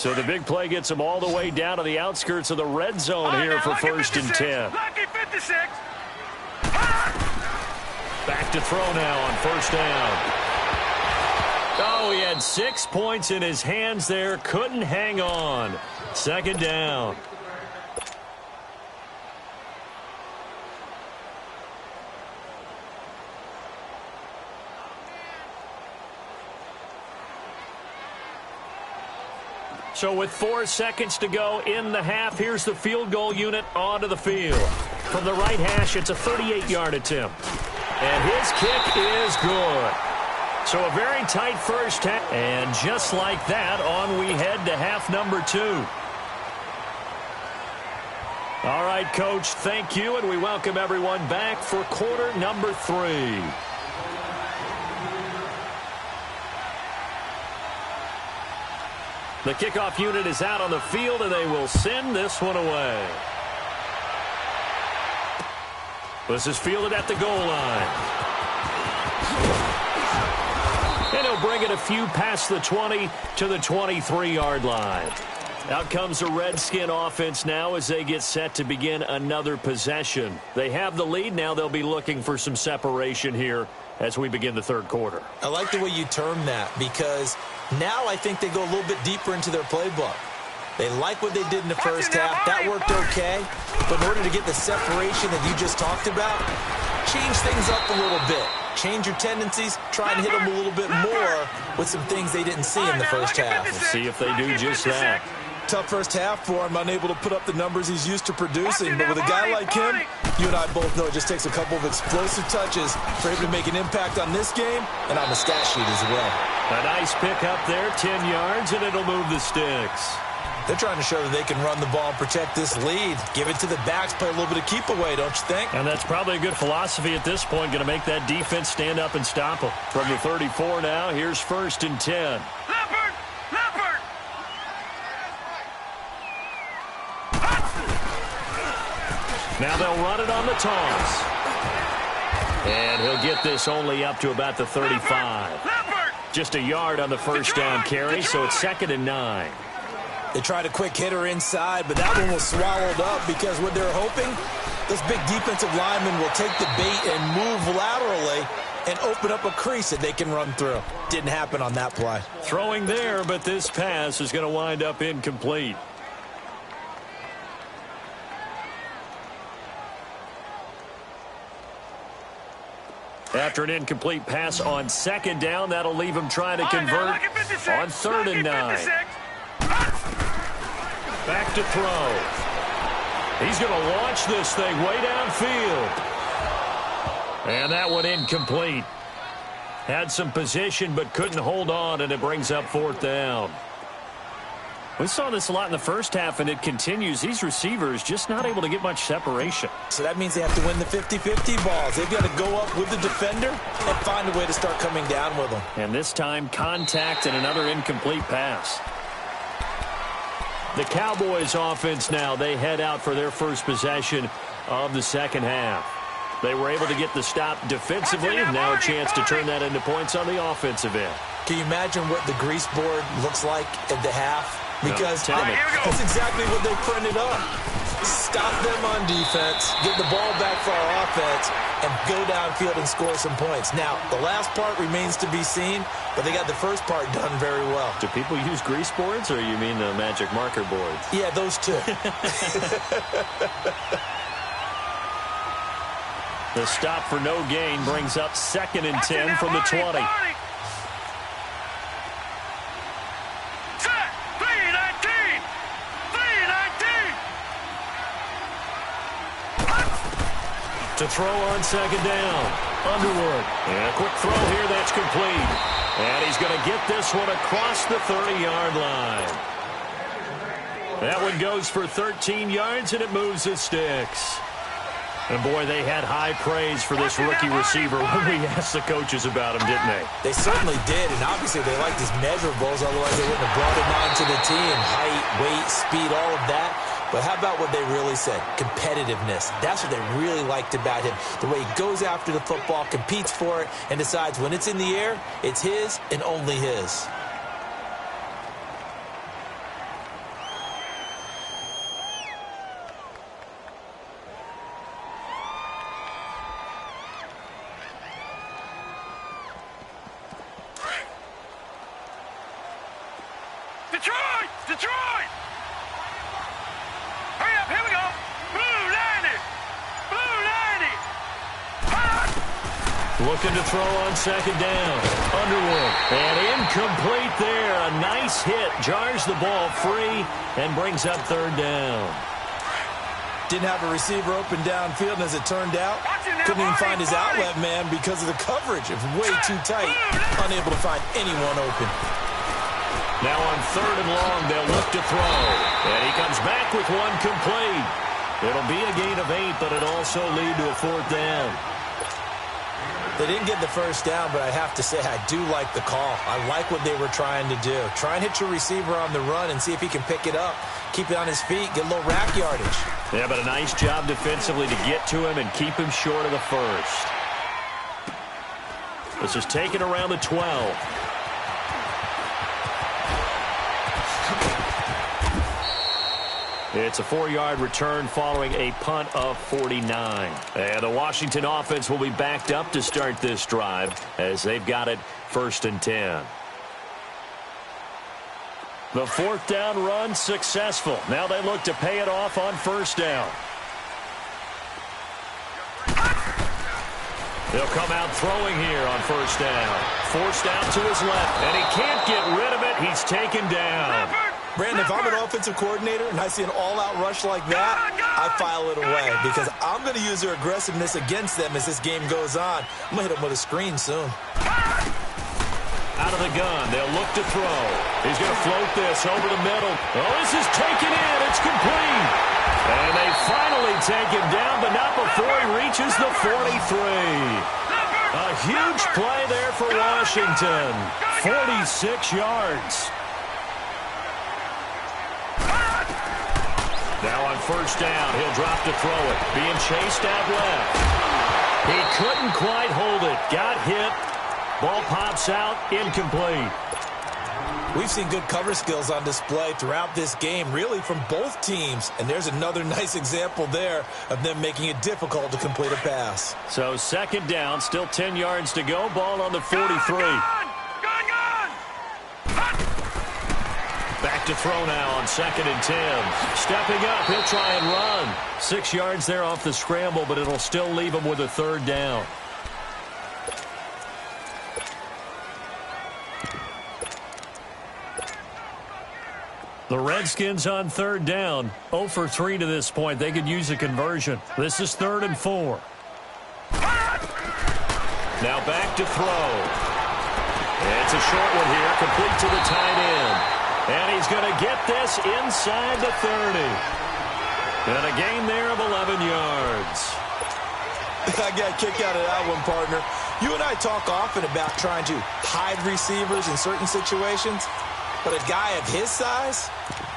So the big play gets them all the way down to the outskirts of the red zone here for 1st and 10. Lucky 56. Back to throw now on 1st down. Oh, he had 6 points in his hands there. Couldn't hang on. 2nd down. So with 4 seconds to go in the half, here's the field goal unit onto the field. From the right hash, it's a 38-yard attempt. And his kick is good. So a very tight first half. And just like that, on we head to half number 2. All right, Coach, thank you, and we welcome everyone back for quarter number 3. The kickoff unit is out on the field, and they will send this one away. This is fielded at the goal line. And he'll bring it a few past the 20 to the 23-yard line. Out comes the Redskin offense now as they get set to begin another possession. They have the lead. Now they'll be looking for some separation here as we begin the 3rd quarter. I like the way you term that, because now I think they go a little bit deeper into their playbook. They like what they did in the first half. That worked okay. But in order to get the separation that you just talked about, change things up a little bit. Change your tendencies. Try and hit them a little bit more with some things they didn't see in the first half. We'll see if they do just that. Tough first half for him, unable to put up the numbers he's used to producing. But with a guy like him, you and I both know it just takes a couple of explosive touches for him to make an impact on this game and on the stat sheet as well. A nice pick up there, 10 yards, and it'll move the sticks. They're trying to show that they can run the ball and protect this lead. Give it to the backs, play a little bit of keep away, don't you think? And that's probably a good philosophy at this point, going to make that defense stand up and stop them. From the 34 now, here's 1st and 10. Leopard! Leopard! Now they'll run it on the toss. And he'll get this only up to about the 35. Just a yard on the first down carry, so it's 2nd and 9. They tried a quick hitter inside, but that one was swallowed up because what they're hoping, this big defensive lineman will take the bait and move laterally and open up a crease that they can run through. Didn't happen on that play. Throwing there, but this pass is going to wind up incomplete. After an incomplete pass on 2nd down, that'll leave him trying to convert on 3rd and 9. Back to throw. He's going to launch this thing way downfield. And that one incomplete. Had some position but couldn't hold on, and it brings up 4th down. We saw this a lot in the first half, and it continues. These receivers just not able to get much separation. So that means they have to win the 50-50 balls. They've got to go up with the defender and find a way to start coming down with them. And this time, contact and another incomplete pass. The Cowboys offense now, they head out for their first possession of the 2nd half. They were able to get the stop defensively, and now a chance to turn that into points on the offensive end. Can you imagine what the grease board looks like at the half? Because no, that's exactly what they printed up. Stop them on defense, get the ball back for our offense, and go downfield and score some points. Now, the last part remains to be seen, but they got the first part done very well. Do people use grease boards, or you mean the magic marker boards? Yeah, those two. The stop for no gain brings up 2nd and 10 from the 20. To throw on 2nd down. Underwood. And a quick throw here, that's complete. And he's going to get this one across the 30-yard line. That one goes for 13 yards, and it moves the sticks. And, boy, they had high praise for this rookie receiver when we asked the coaches about him, didn't they? They certainly did, and obviously they liked his measurables, otherwise they wouldn't have brought him onto the team. Height, weight, speed, all of that. But how about what they really said? Competitiveness. That's what they really liked about him. The way he goes after the football, competes for it, and decides when it's in the air, it's his and only his. Detroit! Hurry up, here we go! Blue 90! Blue 90! Looking to throw on second down. Underwood. And incomplete there. A nice hit. Jars the ball free and brings up third down. Didn't have a receiver open downfield, and as it turned out, couldn't even find his outlet man because of the coverage. It was way too tight. Unable to find anyone open. Now on third and long, they'll look to throw. And he comes back with one complete. It'll be a gain of 8, but it also lead to a fourth down. They didn't get the first down, but I have to say I do like the call. I like what they were trying to do. Try and hit your receiver on the run and see if he can pick it up. Keep it on his feet, get a little rack yardage. Yeah, but a nice job defensively to get to him and keep him short of the first. This is taken around the 12. It's a 4-yard return following a punt of 49. And the Washington offense will be backed up to start this drive as they've got it 1st and 10. The fourth down run successful. Now they look to pay it off on first down. They'll come out throwing here on first down. Forced out to his left, and he can't get rid of it. He's taken down. Brandon, if I'm an offensive coordinator and I see an all-out rush like that, I file it away because I'm going to use their aggressiveness against them as this game goes on. I'm going to hit them with a screen soon. Out of the gun, they'll look to throw. He's going to float this over the middle. Oh, this is taken in. It's complete. And they finally take him down, but not before he reaches the 43. A huge play there for Washington. 46 yards. Now on first down, he'll drop to throw it. Being chased out left. He couldn't quite hold it. Got hit. Ball pops out. Incomplete. We've seen good cover skills on display throughout this game, really from both teams. And there's another nice example there of them making it difficult to complete a pass. So second down, still 10 yards to go. Ball on the 43. Back to throw now on 2nd and 10. Stepping up, he'll try and run. 6 yards there off the scramble, but it'll still leave him with a third down. The Redskins on third down. 0 for 3 to this point. They could use a conversion. This is 3rd and 4. Now back to throw. It's a short one here, complete to the tight end. And he's going to get this inside the 30. And a gain there of 11 yards. I got a kick out of that one, partner. You and I talk often about trying to hide receivers in certain situations. But a guy of his size,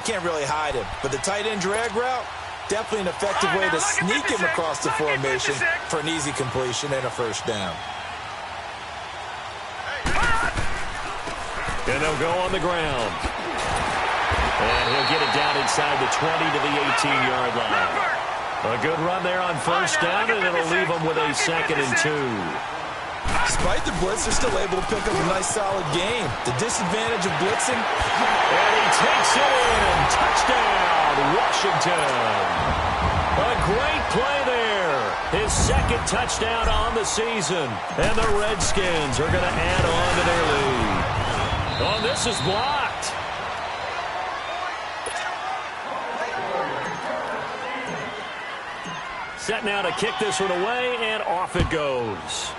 can't really hide him. But the tight end drag route, definitely an effective way to sneak him across the formation for an easy completion and a first down. And they'll go on the ground. And he'll get it down inside the 20 to the 18-yard line. A good run there on first down, and it'll leave them with a 2nd and 2. Despite the blitz, they're still able to pick up a nice, solid game. The disadvantage of blitzing. And he takes it in. Touchdown, Washington. A great play there. His 2nd touchdown on the season. And the Redskins are going to add on to their lead. Oh, this is blocked. Set now to kick this one away, and off it goes.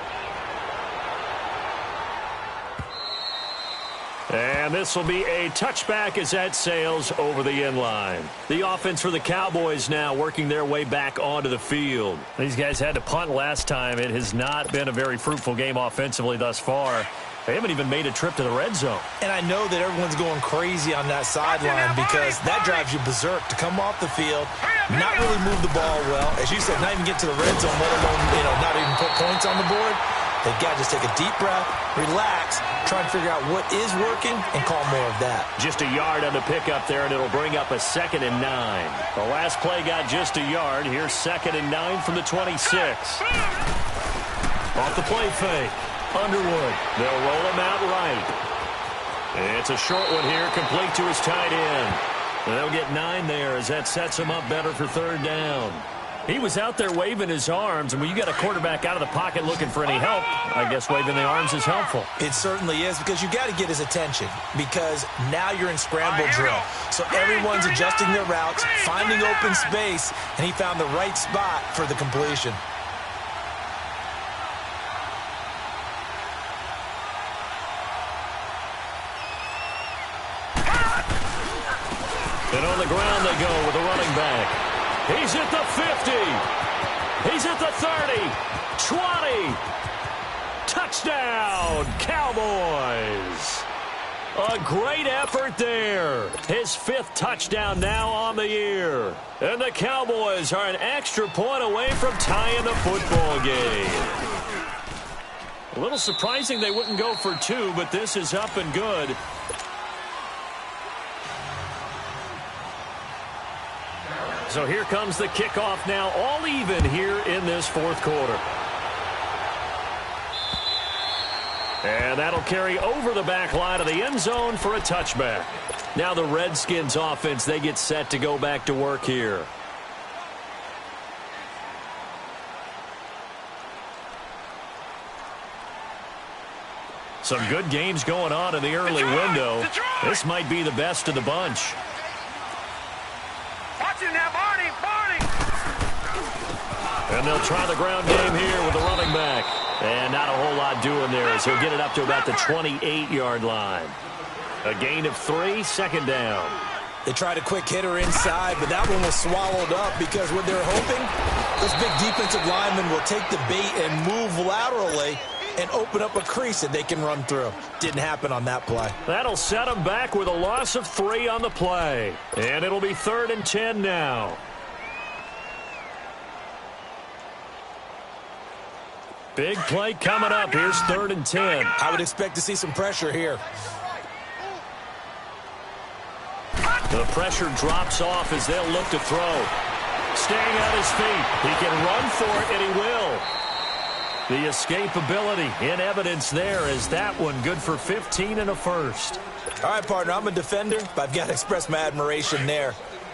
And this will be a touchback as that sails over the end line. The offense for the Cowboys now working their way back onto the field. These guys had to punt last time. It has not been a very fruitful game offensively thus far. They haven't even made a trip to the red zone. And I know that everyone's going crazy on that sideline because that drives you berserk to come off the field, not really move the ball well. As you said, not even get to the red zone, let alone, not even put points on the board. They've got to just take a deep breath, relax, try and figure out what is working, and call more of that. Just a yard on the pickup there, and it'll bring up a 2nd and 9. The last play got just a yard. Here's 2nd and 9 from the 26. Off the play fake. Underwood. They'll roll him out right. It's a short one here, complete to his tight end. They'll get 9 there as that sets him up better for third down. He was out there waving his arms, and when you got a quarterback out of the pocket looking for any help, I guess waving the arms is helpful. It certainly is, because you got to get his attention, because now you're in scramble drill. So everyone's adjusting their routes, finding open space, and he found the right spot for the completion. And on the ground they go with a running back. He's at the 50. He's at the 30. 20. Touchdown, Cowboys. A great effort there. His 5th touchdown now on the year. And the Cowboys are an extra point away from tying the football game. A little surprising they wouldn't go for 2, but this is up and good. So here comes the kickoff now, all even here in this 4th quarter. And that'll carry over the back line of the end zone for a touchback. Now the Redskins offense, they get set to go back to work here. Some good games going on in the early window. This might be the best of the bunch. And they'll try the ground game here with the running back. And not a whole lot doing there as he'll get it up to about the 28-yard line. A gain of 3, second down. They tried a quick hitter inside, but that one was swallowed up because what they're hoping, this big defensive lineman will take the bait and move laterally and open up a crease that they can run through. Didn't happen on that play. That'll set them back with a loss of 3 on the play. And it'll be 3rd and 10 now. Big play coming up. Here's 3rd and 10. I would expect to see some pressure here. The pressure drops off as they'll look to throw. Staying on his feet. He can run for it, and he will. The escapability in evidence there as that one good for 15 and a first. All right, partner, I'm a defender, but I've got to express my admiration there.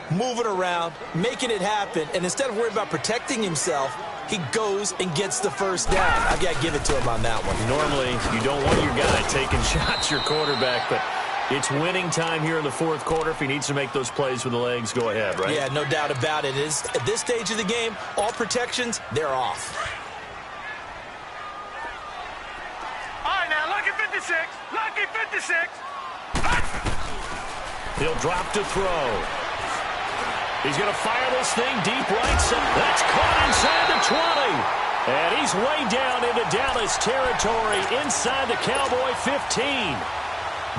Moving around, making it happen, and instead of worrying about protecting himself, he goes and gets the first down. I've got to give it to him on that one. Normally, you don't want your guy taking shots, your quarterback, but it's winning time here in the 4th quarter. If he needs to make those plays with the legs, go ahead, right? Yeah, no doubt about it. At this stage of the game, all protections, they're off. All right, now, lucky 56. Lucky 56. He'll drop to throw. He's going to fire this thing deep right center. That's caught inside the 20. And he's way down into Dallas territory inside the Cowboy 15.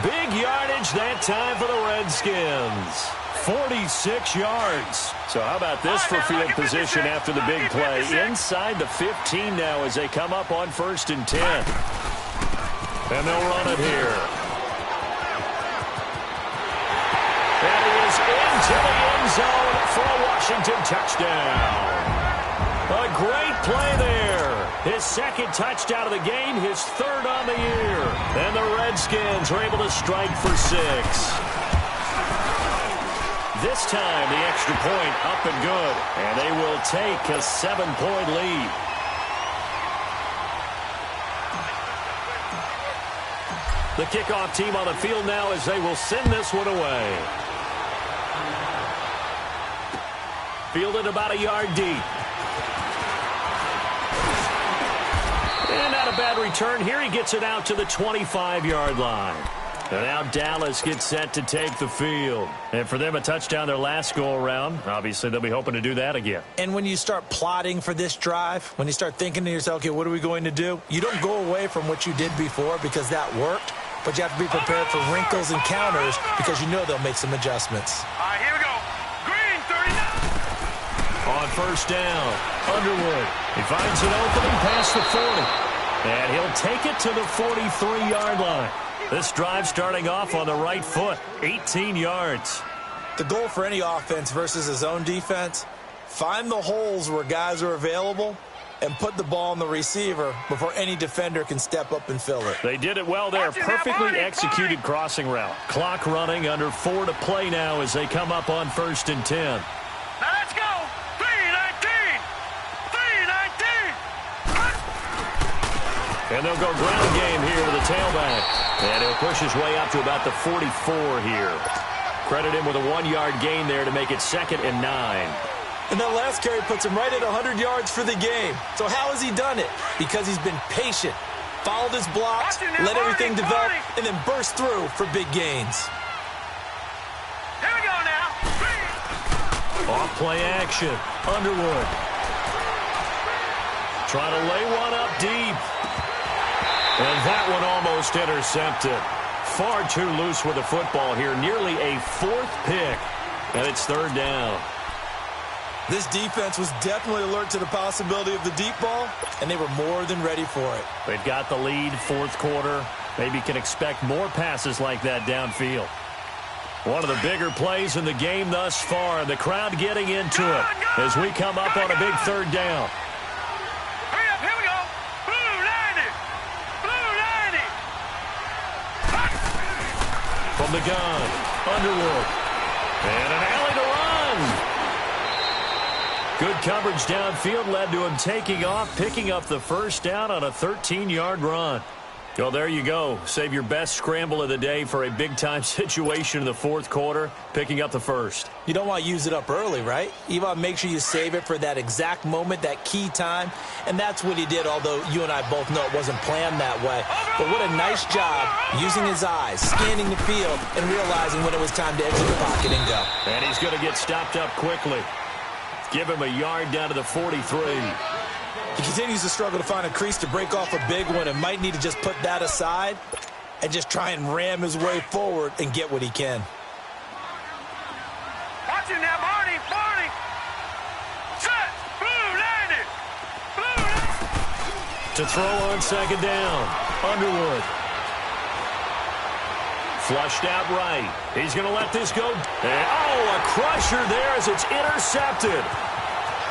Big yardage that time for the Redskins. 46 yards. So how about this for field position after the big play? Inside the 15 now as they come up on 1st and 10. And they'll run it here. And he is into the end zone for a Washington touchdown. A great play there. His 2nd touchdown of the game, his 3rd on the year. And the Redskins are able to strike for 6. This time, the extra point up and good. And they will take a 7-point lead. The kickoff team on the field now as they will send this one away. Fielded about a yard deep. And not a bad return. Here he gets it out to the 25-yard line. And now Dallas gets set to take the field. And for them, a touchdown their last go-around. Obviously, they'll be hoping to do that again. And when you start plotting for this drive, when you start thinking to yourself, okay, what are we going to do? You don't go away from what you did before because that worked. But you have to be prepared for wrinkles and counters because you know they'll make some adjustments. All right, here we go. Green, 39. On 1st down, Underwood. He finds an opening past the 40. And he'll take it to the 43-yard line. This drive starting off on the right foot, 18 yards. The goal for any offense versus his own defense, find the holes where guys are available and put the ball on the receiver before any defender can step up and fill it. They did it well there. Perfectly executed crossing route. Clock running, under 4 to play now as they come up on 1st and 10. Now let's go. 3-19. 3-19. And they'll go ground game here with a tailback. And he'll push his way up to about the 44 here. Credit him with a 1-yard gain there to make it 2nd and 9. And that last carry puts him right at 100 yards for the game. So how has he done it? Because he's been patient, followed his blocks, let everything develop, and then burst through for big gains. Here we go now. Off play action. Underwood. Trying to lay one up deep. And that one almost intercepted. Far too loose with the football here. Nearly a 4th pick. And it's 3rd down. This defense was definitely alert to the possibility of the deep ball, and they were more than ready for it. They've got the lead, 4th quarter. Maybe can expect more passes like that downfield. One of the bigger plays in the game thus far, and the crowd getting into it as we come up on a big 3rd down. Hurry up, here we go. Blue 90. Blue 90. From the gun, Underwood. And an alley to run. Good coverage downfield led to him taking off, picking up the 1st down on a 13-yard run. Well, there you go. Save your best scramble of the day for a big-time situation in the 4th quarter, picking up the 1st. You don't want to use it up early, right? You want to make sure you save it for that exact moment, that key time. And that's what he did, although you and I both know it wasn't planned that way. But what a nice job using his eyes, scanning the field, and realizing when it was time to exit the pocket and go. And he's going to get stopped up quickly. Give him a yard down to the 43. He continues to struggle to find a crease to break off a big one and might need to just put that aside and just try and ram his way forward and get what he can. Watch him now, Barney. Barney. Set. Blue 90. Blue 90. To throw on 2nd down. Underwood. Flushed out right. He's going to let this go. And, a crusher there as it's intercepted.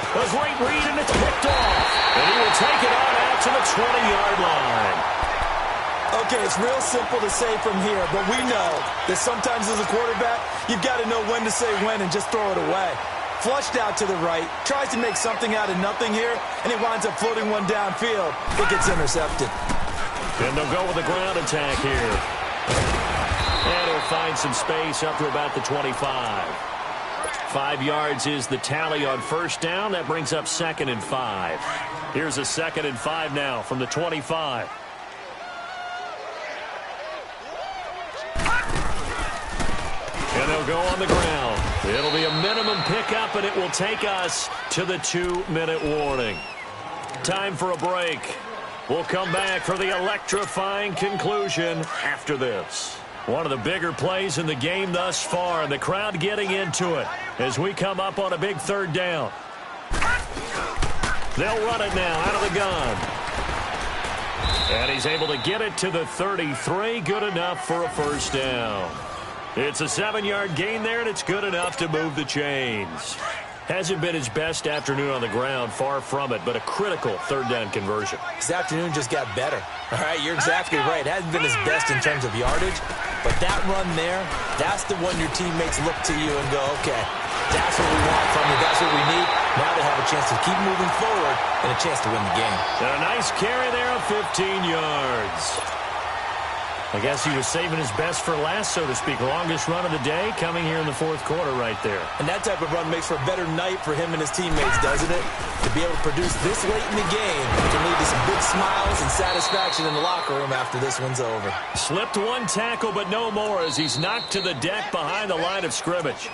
A great read, and it's picked off. And he will take it on out to the 20-yard line. Okay, it's real simple to say from here, but we know that sometimes as a quarterback, you've got to know when to say when and just throw it away. Flushed out to the right, tries to make something out of nothing here, and he winds up floating one downfield. It gets intercepted. And they'll go with a ground attack here. And he'll find some space up to about the 25. 5 yards is the tally on 1st down. That brings up 2nd and 5. Here's a 2nd and 5 now from the 25. And they'll go on the ground. It'll be a minimum pickup, and it will take us to the 2-minute warning. Time for a break. We'll come back for the electrifying conclusion after this. One of the bigger plays in the game thus far, and the crowd getting into it as we come up on a big 3rd down. They'll run it now out of the gun. And he's able to get it to the 33. Good enough for a 1st down. It's a 7-yard gain there, and it's good enough to move the chains. Hasn't been his best afternoon on the ground, far from it, but a critical 3rd down conversion. His afternoon just got better. All right, you're exactly right. It hasn't been his best in terms of yardage, but that run there, that's the one your teammates look to you and go, okay, that's what we want from you. That's what we need. Now they have a chance to keep moving forward and a chance to win the game. And a nice carry there of 15 yards. I guess he was saving his best for last, so to speak. Longest run of the day coming here in the 4th quarter right there. And that type of run makes for a better night for him and his teammates, doesn't it? To be able to produce this late in the game can lead to some big smiles and satisfaction in the locker room after this one's over. Slipped one tackle, but no more as he's knocked to the deck behind the line of scrimmage.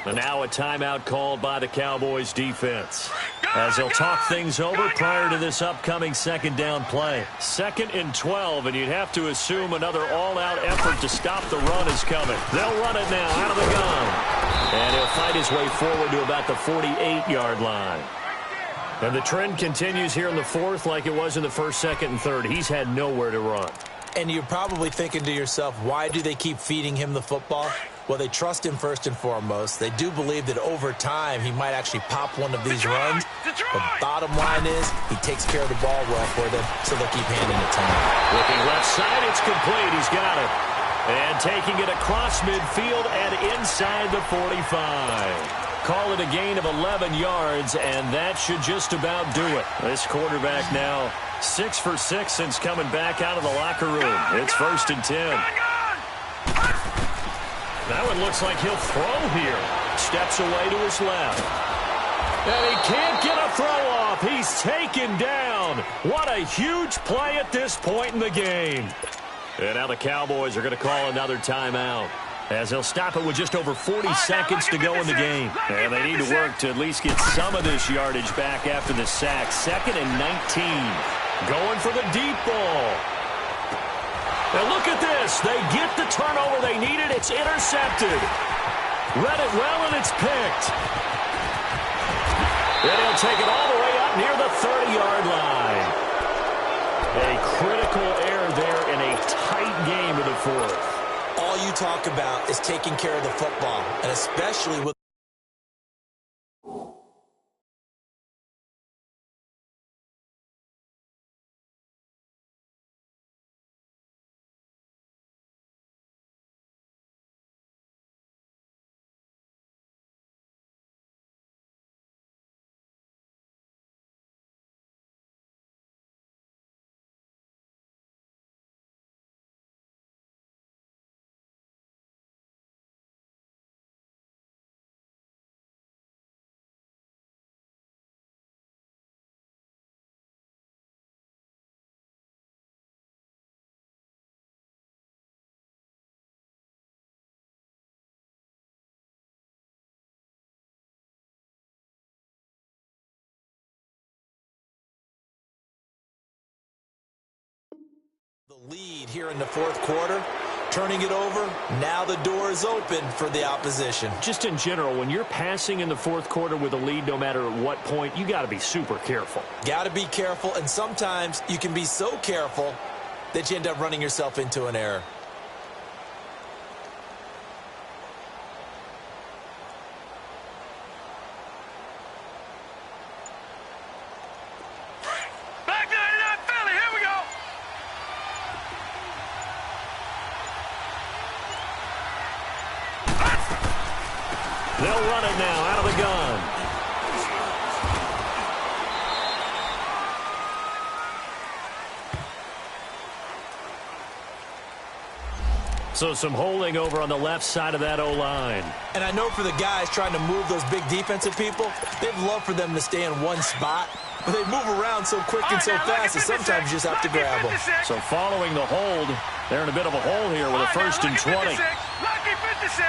And now a timeout called by the Cowboys defense, as they'll talk things over prior to this upcoming 2nd down play. 2nd and 12, and you'd have to assume another all-out effort to stop the run is coming. They'll run it now out of the gun. And he'll fight his way forward to about the 48-yard line. And the trend continues here in the 4th like it was in the 1st, 2nd, and 3rd. He's had nowhere to run. And you're probably thinking to yourself, why do they keep feeding him the football? Well, they trust him first and foremost. They do believe that over time he might actually pop one of these runs. But bottom line is he takes care of the ball well for them, so they'll keep handing it to him. Looking left side, it's complete. He's got it. And taking it across midfield and inside the 45. Call it a gain of 11 yards, and that should just about do it. This quarterback now 6 for 6 since coming back out of the locker room. It's 1st and 10. That one looks like he'll throw here. Steps away to his left. And he can't get a throw off. He's taken down. What a huge play at this point in the game. And now the Cowboys are going to call another timeout, as they'll stop it with just over 40 seconds to go in the game. And they need to work to at least get some of this yardage back after the sack. 2nd and 19. Going for the deep ball. And look at this. They get the turnover they needed. It's intercepted. Read it well, and it's picked. Then he'll take it all the way up near the 30-yard line. A critical error there in a tight game in the 4th. All you talk about is taking care of the football, and especially with the lead here in the 4th quarter, turning it over, now the door is open for the opposition. Just in general, when you're passing in the 4th quarter with a lead, no matter at what point, you got to be super careful. Got to be careful, and sometimes you can be so careful that you end up running yourself into an error. They'll run it now out of the gun. So some holding over on the left side of that O-line. And I know for the guys trying to move those big defensive people, they'd love for them to stay in one spot. But they move around so quick and so fast that sometimes you just have to grab them. So following the hold, they're in a bit of a hole here with a 1st and 20. Lucky 56.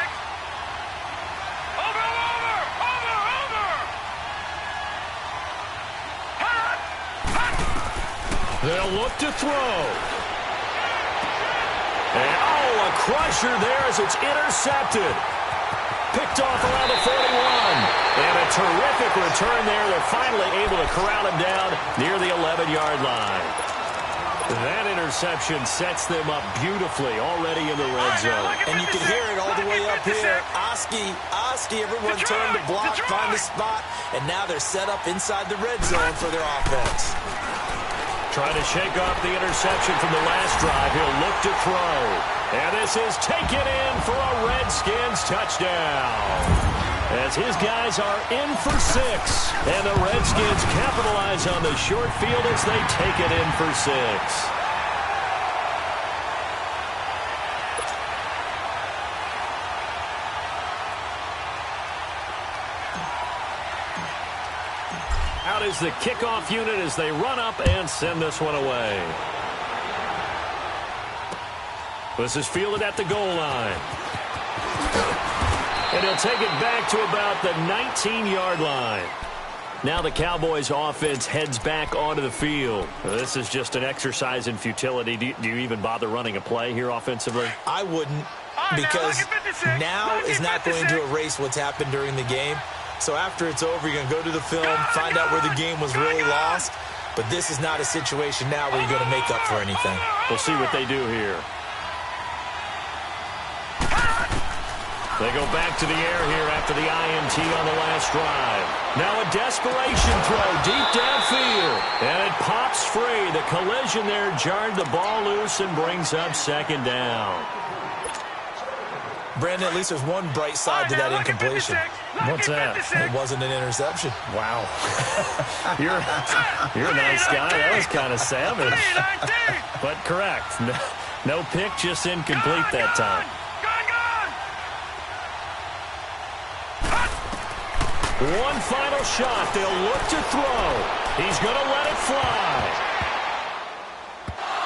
They'll look to throw. And, a crusher there as it's intercepted. Picked off around the 41. And a terrific return there. They're finally able to corral him down near the 11-yard line. That interception sets them up beautifully already in the red zone. And you can hear it all the way up here. Oski, everyone turned to block, find the spot, and now they're set up inside the red zone for their offense. Trying to shake off the interception from the last drive. He'll look to throw. And this is taken in for a Redskins touchdown. As his guys are in for 6. And the Redskins capitalize on the short field as they take it in for 6. Out is the kickoff unit as they run up and send this one away. This is fielded at the goal line. And he'll take it back to about the 19-yard line. Now the Cowboys offense heads back onto the field. This is just an exercise in futility. Do you even bother running a play here offensively? I wouldn't, because now is not going to erase what's happened during the game. So after it's over, you're going to go to the film, find out where the game was really lost. But this is not a situation now where you're going to make up for anything. We'll see what they do here. They go back to the air here after the INT on the last drive. Now a desperation throw deep downfield. And it pops free. The collision there jarred the ball loose and brings up second down. Brandon, at least there's one bright side to that incompletion. What's that? It wasn't an interception. Wow. You're a nice guy. That was kind of savage. But correct. No pick, just incomplete that time. One final shot. They'll look to throw. He's going to let it fly.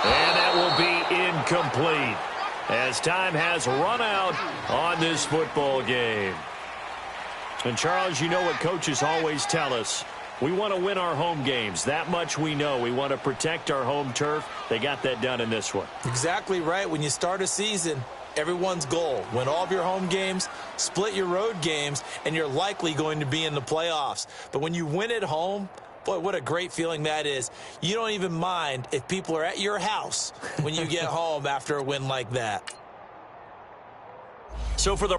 And that will be incomplete as time has run out on this football game. And, Charles, you know what coaches always tell us. We want to win our home games. That much we know. We want to protect our home turf. They got that done in this one. Exactly right. When you start a season, everyone's goal, win all of your home games, split your road games, and you're likely going to be in the playoffs. But when you win at home, boy, what a great feeling that is. You don't even mind if people are at your house when you get home after a win like that. So for the